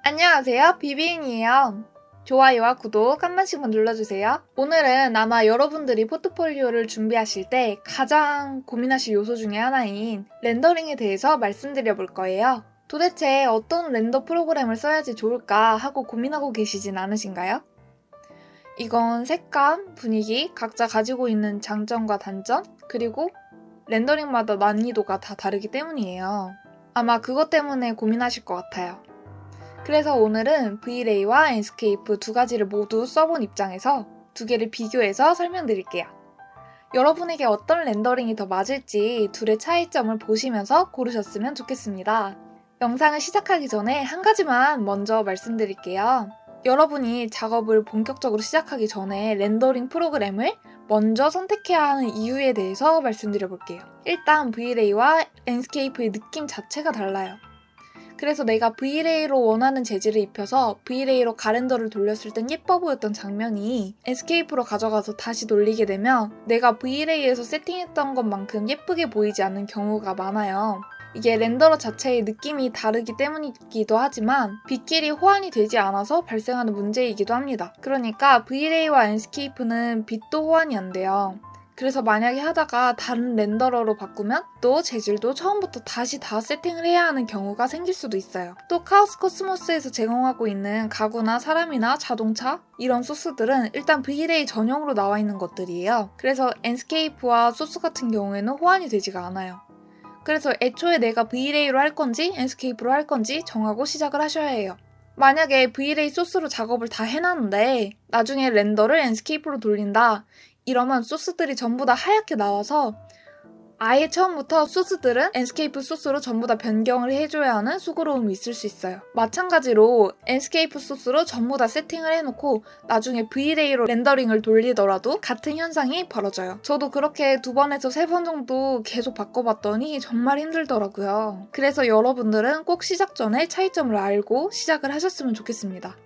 안녕하세요, 비비인이에요. 좋아요와 구독 한 번씩만 눌러주세요. 오늘은 아마 여러분들이 포트폴리오를 준비하실 때 가장 고민하실 요소 중에 하나인 렌더링에 대해서 말씀드려 볼 거예요. 도대체 어떤 렌더 프로그램을 써야지 좋을까 하고 고민하고 계시진 않으신가요? 이건 색감, 분위기, 각자 가지고 있는 장점과 단점, 그리고 렌더링마다 난이도가 다 다르기 때문이에요. 아마 그것 때문에 고민하실 것 같아요. 그래서 오늘은 V-Ray와 Enscape 두 가지를 모두 써본 입장에서 두 개를 비교해서 설명드릴게요. 여러분에게 어떤 렌더링이 더 맞을지 둘의 차이점을 보시면서 고르셨으면 좋겠습니다. 영상을 시작하기 전에 한 가지만 먼저 말씀드릴게요. 여러분이 작업을 본격적으로 시작하기 전에 렌더링 프로그램을 먼저 선택해야 하는 이유에 대해서 말씀드려 볼게요. 일단 V-Ray와 Enscape의 느낌 자체가 달라요. 그래서 내가 V-Ray로 원하는 재질을 입혀서 V-Ray로 가렌더를 돌렸을 땐 예뻐 보였던 장면이 Enscape로 가져가서 다시 돌리게 되면 내가 V-Ray에서 세팅했던 것만큼 예쁘게 보이지 않는 경우가 많아요. 이게 렌더러 자체의 느낌이 다르기 때문이기도 하지만 빛끼리 호환이 되지 않아서 발생하는 문제이기도 합니다. 그러니까 V-Ray와 Enscape는 빛도 호환이 안 돼요. 그래서 만약에 하다가 다른 렌더러로 바꾸면 또 재질도 처음부터 다시 다 세팅을 해야 하는 경우가 생길 수도 있어요. 또 카오스 코스모스에서 제공하고 있는 가구나 사람이나 자동차 이런 소스들은 일단 V-Ray 전용으로 나와 있는 것들이에요. 그래서 엔스케이프와 소스 같은 경우에는 호환이 되지가 않아요. 그래서 애초에 내가 V-Ray로 할 건지 엔스케이프로 할 건지 정하고 시작을 하셔야 해요. 만약에 V-Ray 소스로 작업을 다 해놨는데 나중에 렌더를 엔스케이프로 돌린다 이러면 소스들이 전부 다 하얗게 나와서 아예 처음부터 소스들은 엔스케이프 소스로 전부 다 변경을 해줘야 하는 수고로움이 있을 수 있어요. 마찬가지로 엔스케이프 소스로 전부 다 세팅을 해놓고 나중에 V-Ray로 렌더링을 돌리더라도 같은 현상이 벌어져요. 저도 그렇게 2번에서 3번 정도 계속 바꿔봤더니 정말 힘들더라고요. 그래서 여러분들은 꼭 시작 전에 차이점을 알고 시작을 하셨으면 좋겠습니다.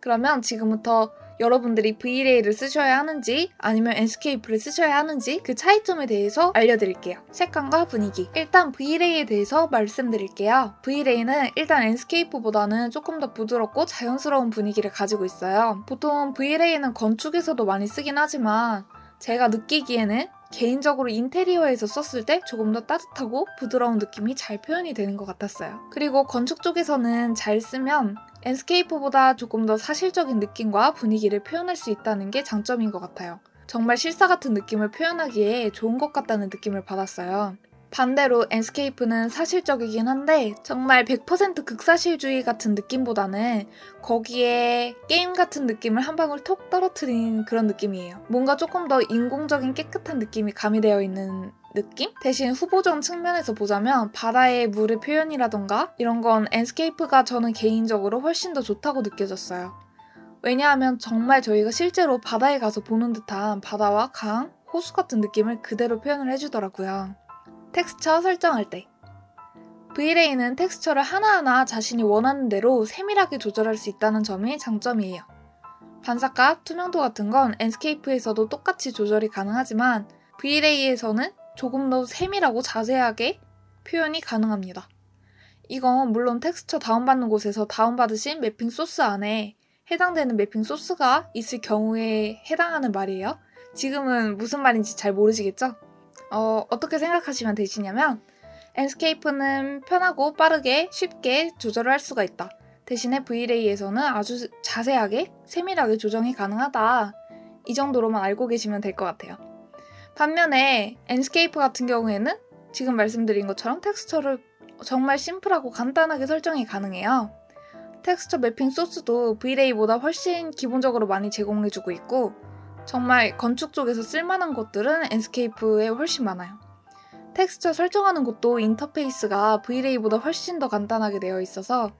그러면 지금부터 여러분들이 V-Ray를 쓰셔야 하는지 아니면 Enscape를 쓰셔야 하는지 그 차이점에 대해서 알려드릴게요. 색감과 분위기. 일단 V-Ray에 대해서 말씀드릴게요. V-Ray는 일단 Enscape보다는 조금 더 부드럽고 자연스러운 분위기를 가지고 있어요. 보통 V-Ray는 건축에서도 많이 쓰긴 하지만 제가 느끼기에는 개인적으로 인테리어에서 썼을 때 조금 더 따뜻하고 부드러운 느낌이 잘 표현이 되는 것 같았어요. 그리고 건축 쪽에서는 잘 쓰면 엔스케이프보다 조금 더 사실적인 느낌과 분위기를 표현할 수 있다는 게 장점인 것 같아요. 정말 실사 같은 느낌을 표현하기에 좋은 것 같다는 느낌을 받았어요. 반대로 엔스케이프는 사실적이긴 한데 정말 100% 극사실주의 같은 느낌보다는 거기에 게임 같은 느낌을 한 방울 톡 떨어뜨린 그런 느낌이에요. 뭔가 조금 더 인공적인 깨끗한 느낌이 가미되어 있는 느낌? 대신 후보적 측면에서 보자면 바다의 물의 표현이라던가 이런 건 엔스케이프가 저는 개인적으로 훨씬 더 좋다고 느껴졌어요. 왜냐하면 정말 저희가 실제로 바다에 가서 보는 듯한 바다와 강, 호수 같은 느낌을 그대로 표현을 해주더라고요. 텍스처 설정할 때 V-Ray는 텍스처를 하나하나 자신이 원하는 대로 세밀하게 조절할 수 있다는 점이 장점이에요. 반사값, 투명도 같은 건 엔스케이프에서도 똑같이 조절이 가능하지만 V-Ray에서는 조금 더 세밀하고 자세하게 표현이 가능합니다. 이건 물론 텍스처 다운받는 곳에서 다운받으신 매핑 소스 안에 해당되는 매핑 소스가 있을 경우에 해당하는 말이에요. 지금은 무슨 말인지 잘 모르시겠죠? 어떻게 생각하시면 되시냐면 엔스케이프는 편하고 빠르게 쉽게 조절을 할 수가 있다. 대신에 V-Ray에서는 아주 자세하게 세밀하게 조정이 가능하다. 이 정도로만 알고 계시면 될 것 같아요. 반면에 엔스케이프 같은 경우에는 지금 말씀드린 것처럼 텍스처를 정말 심플하고 간단하게 설정이 가능해요. 텍스처 매핑 소스도 V-Ray보다 훨씬 기본적으로 많이 제공해주고 있고 정말 건축 쪽에서 쓸만한 것들은 엔스케이프에 훨씬 많아요. 텍스처 설정하는 것도 인터페이스가 V-Ray보다 훨씬 더 간단하게 되어 있어서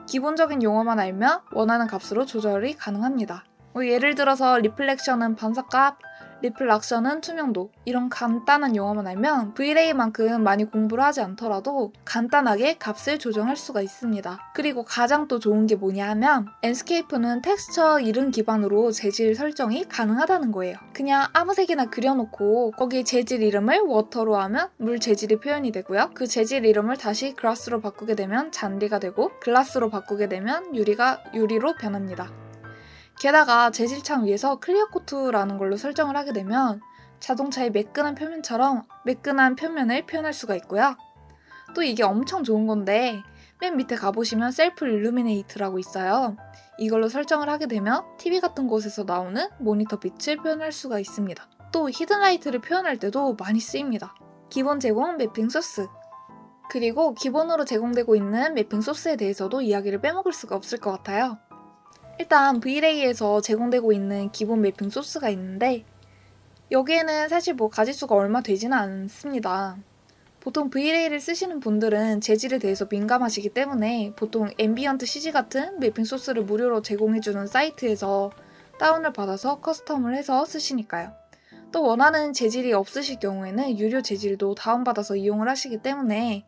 기본적인 용어만 알면 원하는 값으로 조절이 가능합니다. 예를 들어서 리플렉션은 반사값, 리플락션은 투명도, 이런 간단한 용어만 알면 V-Ray만큼 많이 공부를 하지 않더라도 간단하게 값을 조정할 수가 있습니다. 그리고 가장 또 좋은 게 뭐냐 하면 enscape는 텍스처 이름 기반으로 재질 설정이 가능하다는 거예요. 그냥 아무 색이나 그려놓고 거기에 재질 이름을 워터로 하면 물 재질이 표현이 되고요. 그 재질 이름을 다시 glass로 바꾸게 되면 잔디가 되고 글라스로 바꾸게 되면 유리로 변합니다. 게다가 재질창 위에서 클리어 코트라는 걸로 설정을 하게 되면 자동차의 매끈한 표면처럼 매끈한 표면을 표현할 수가 있고요. 또 이게 엄청 좋은 건데 맨 밑에 가보시면 셀프 일루미네이트라고 있어요. 이걸로 설정을 하게 되면 TV 같은 곳에서 나오는 모니터 빛을 표현할 수가 있습니다. 또 히든라이트를 표현할 때도 많이 쓰입니다. 기본 제공 매핑 소스. 그리고 기본으로 제공되고 있는 매핑 소스에 대해서도 이야기를 빼먹을 수가 없을 것 같아요. 일단 V-Ray에서 제공되고 있는 기본 매핑 소스가 있는데 여기에는 사실 가지수가 얼마 되지는 않습니다. 보통 V-Ray를 쓰시는 분들은 재질에 대해서 민감하시기 때문에 보통 앰비언트 CG 같은 매핑 소스를 무료로 제공해주는 사이트에서 다운을 받아서 커스텀을 해서 쓰시니까요. 또 원하는 재질이 없으실 경우에는 유료 재질도 다운받아서 이용을 하시기 때문에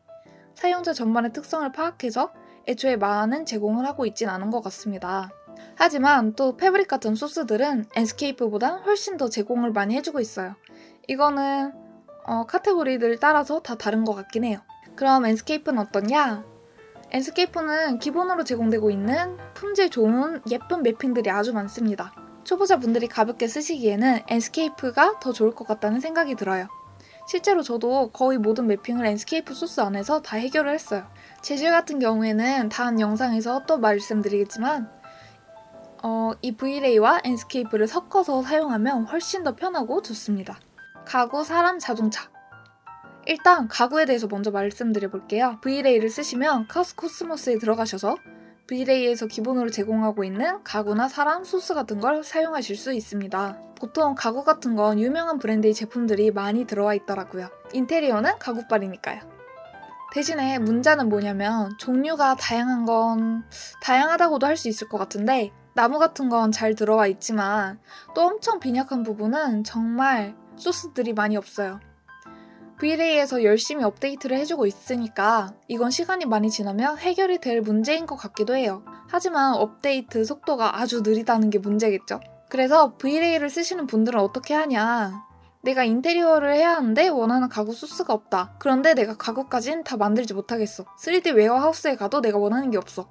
사용자 전반의 특성을 파악해서 애초에 많은 제공을 하고 있진 않은 것 같습니다. 하지만 또 패브릭 같은 소스들은 enscape보다 훨씬 더 제공을 많이 해주고 있어요. 이거는 카테고리들 따라서 다 다른 것 같긴 해요. 그럼 enscape는 어떠냐? enscape는 기본으로 제공되고 있는 품질 좋은 예쁜 매핑들이 아주 많습니다. 초보자분들이 가볍게 쓰시기에는 enscape가 더 좋을 것 같다는 생각이 들어요. 실제로 저도 거의 모든 매핑을 enscape 소스 안에서 다 해결을 했어요. 재질 같은 경우에는 다음 영상에서 또 말씀드리겠지만 이 V-Ray와 enscape를 섞어서 사용하면 훨씬 더 편하고 좋습니다. 가구, 사람, 자동차. 일단 가구에 대해서 먼저 말씀드려볼게요. V-Ray를 쓰시면 카오스 코스모스에 들어가셔서 V-Ray에서 기본으로 제공하고 있는 가구나 사람, 소스 같은 걸 사용하실 수 있습니다. 보통 가구 같은 건 유명한 브랜드의 제품들이 많이 들어와 있더라고요. 인테리어는 가구빨이니까요. 대신에 문제는 뭐냐면 종류가 다양하다고도 할 수 있을 것 같은데 나무 같은 건 잘 들어와 있지만 또 엄청 빈약한 부분은 정말 소스들이 많이 없어요. V-Ray에서 열심히 업데이트를 해주고 있으니까 이건 시간이 많이 지나면 해결이 될 문제인 것 같기도 해요. 하지만 업데이트 속도가 아주 느리다는 게 문제겠죠. 그래서 V-Ray를 쓰시는 분들은 어떻게 하냐? 내가 인테리어를 해야 하는데 원하는 가구 소스가 없다. 그런데 내가 가구까진 다 만들지 못하겠어. 3D 웨어하우스에 가도 내가 원하는 게 없어.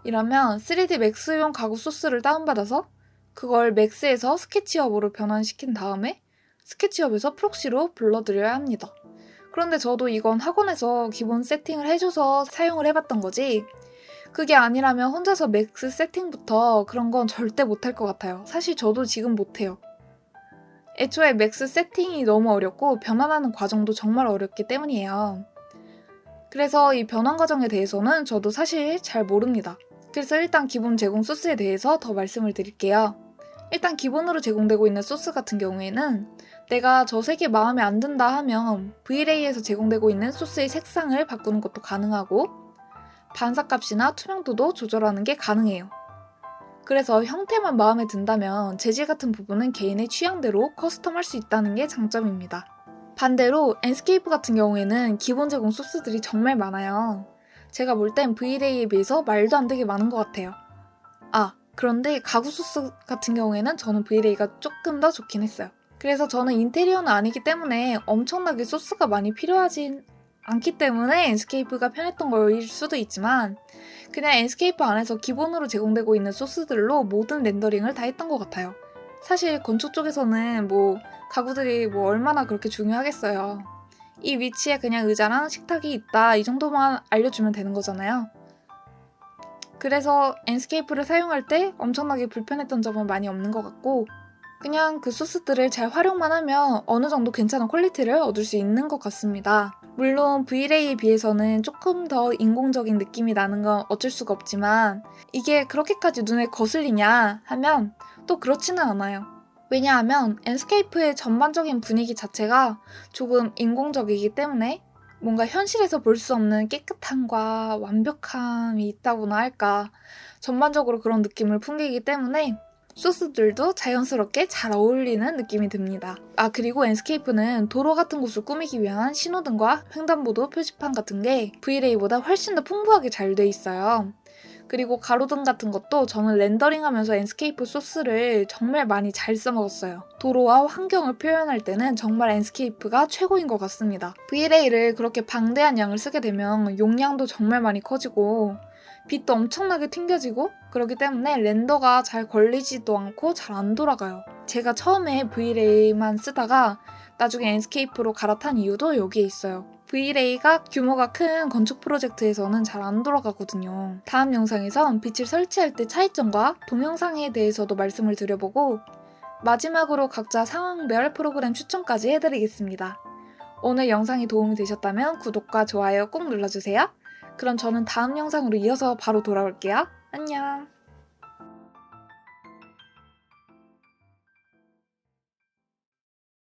이러면 3D 맥스용 가구 소스를 다운받아서 그걸 맥스에서 스케치업으로 변환시킨 다음에 스케치업에서 프록시로 불러드려야 합니다. 그런데 저도 이건 학원에서 기본 세팅을 해줘서 사용을 해봤던 거지 그게 아니라면 혼자서 맥스 세팅부터 그런 건 절대 못할 것 같아요. 사실 저도 지금 못해요. 애초에 맥스 세팅이 너무 어렵고 변환하는 과정도 정말 어렵기 때문이에요. 그래서 이 변환 과정에 대해서는 저도 사실 잘 모릅니다. 그래서 일단 기본 제공 소스에 대해서 더 말씀을 드릴게요. 일단 기본으로 제공되고 있는 소스 같은 경우에는 내가 저 색이 마음에 안 든다 하면 V-Ray에서 제공되고 있는 소스의 색상을 바꾸는 것도 가능하고 반사값이나 투명도도 조절하는 게 가능해요. 그래서 형태만 마음에 든다면 재질 같은 부분은 개인의 취향대로 커스텀할 수 있다는 게 장점입니다. 반대로 enscape 같은 경우에는 기본 제공 소스들이 정말 많아요. 제가 볼 땐 V-Ray에 비해서 말도 안 되게 많은 것 같아요. 그런데 가구 소스 같은 경우에는 저는 V-Ray가 조금 더 좋긴 했어요. 그래서 저는 인테리어는 아니기 때문에 엄청나게 소스가 많이 필요하진 않기 때문에 enscape가 편했던 거일 수도 있지만 그냥 enscape 안에서 기본으로 제공되고 있는 소스들로 모든 렌더링을 다 했던 것 같아요. 사실 건축 쪽에서는 가구들이 얼마나 그렇게 중요하겠어요. 이 위치에 그냥 의자랑 식탁이 있다 이 정도만 알려주면 되는 거잖아요. 그래서 enscape를 사용할 때 엄청나게 불편했던 점은 많이 없는 것 같고 그냥 그 소스들을 잘 활용만 하면 어느 정도 괜찮은 퀄리티를 얻을 수 있는 것 같습니다. 물론 V-Ray에 비해서는 조금 더 인공적인 느낌이 나는 건 어쩔 수가 없지만 이게 그렇게까지 눈에 거슬리냐 하면 또 그렇지는 않아요. 왜냐하면 enscape의 전반적인 분위기 자체가 조금 인공적이기 때문에 뭔가 현실에서 볼 수 없는 깨끗함과 완벽함이 있다고나 할까 전반적으로 그런 느낌을 풍기기 때문에 소스들도 자연스럽게 잘 어울리는 느낌이 듭니다. 그리고 enscape는 도로 같은 곳을 꾸미기 위한 신호등과 횡단보도 표지판 같은 게 V-Ray보다 훨씬 더 풍부하게 잘 돼 있어요. 그리고 가로등 같은 것도 저는 렌더링하면서 enscape 소스를 정말 많이 잘 써먹었어요. 도로와 환경을 표현할 때는 정말 enscape가 최고인 것 같습니다. V-Ray를 그렇게 방대한 양을 쓰게 되면 용량도 정말 많이 커지고 빛도 엄청나게 튕겨지고 그렇기 때문에 렌더가 잘 걸리지도 않고 잘 안 돌아가요. 제가 처음에 V-Ray만 쓰다가 나중에 enscape로 갈아탄 이유도 여기에 있어요. V-Ray가 규모가 큰 건축 프로젝트에서는 잘 안 돌아가거든요. 다음 영상에선 빛을 설치할 때 차이점과 동영상에 대해서도 말씀을 드려보고 마지막으로 각자 상황별 프로그램 추천까지 해드리겠습니다. 오늘 영상이 도움이 되셨다면 구독과 좋아요 꼭 눌러주세요. 그럼 저는 다음 영상으로 이어서 바로 돌아올게요.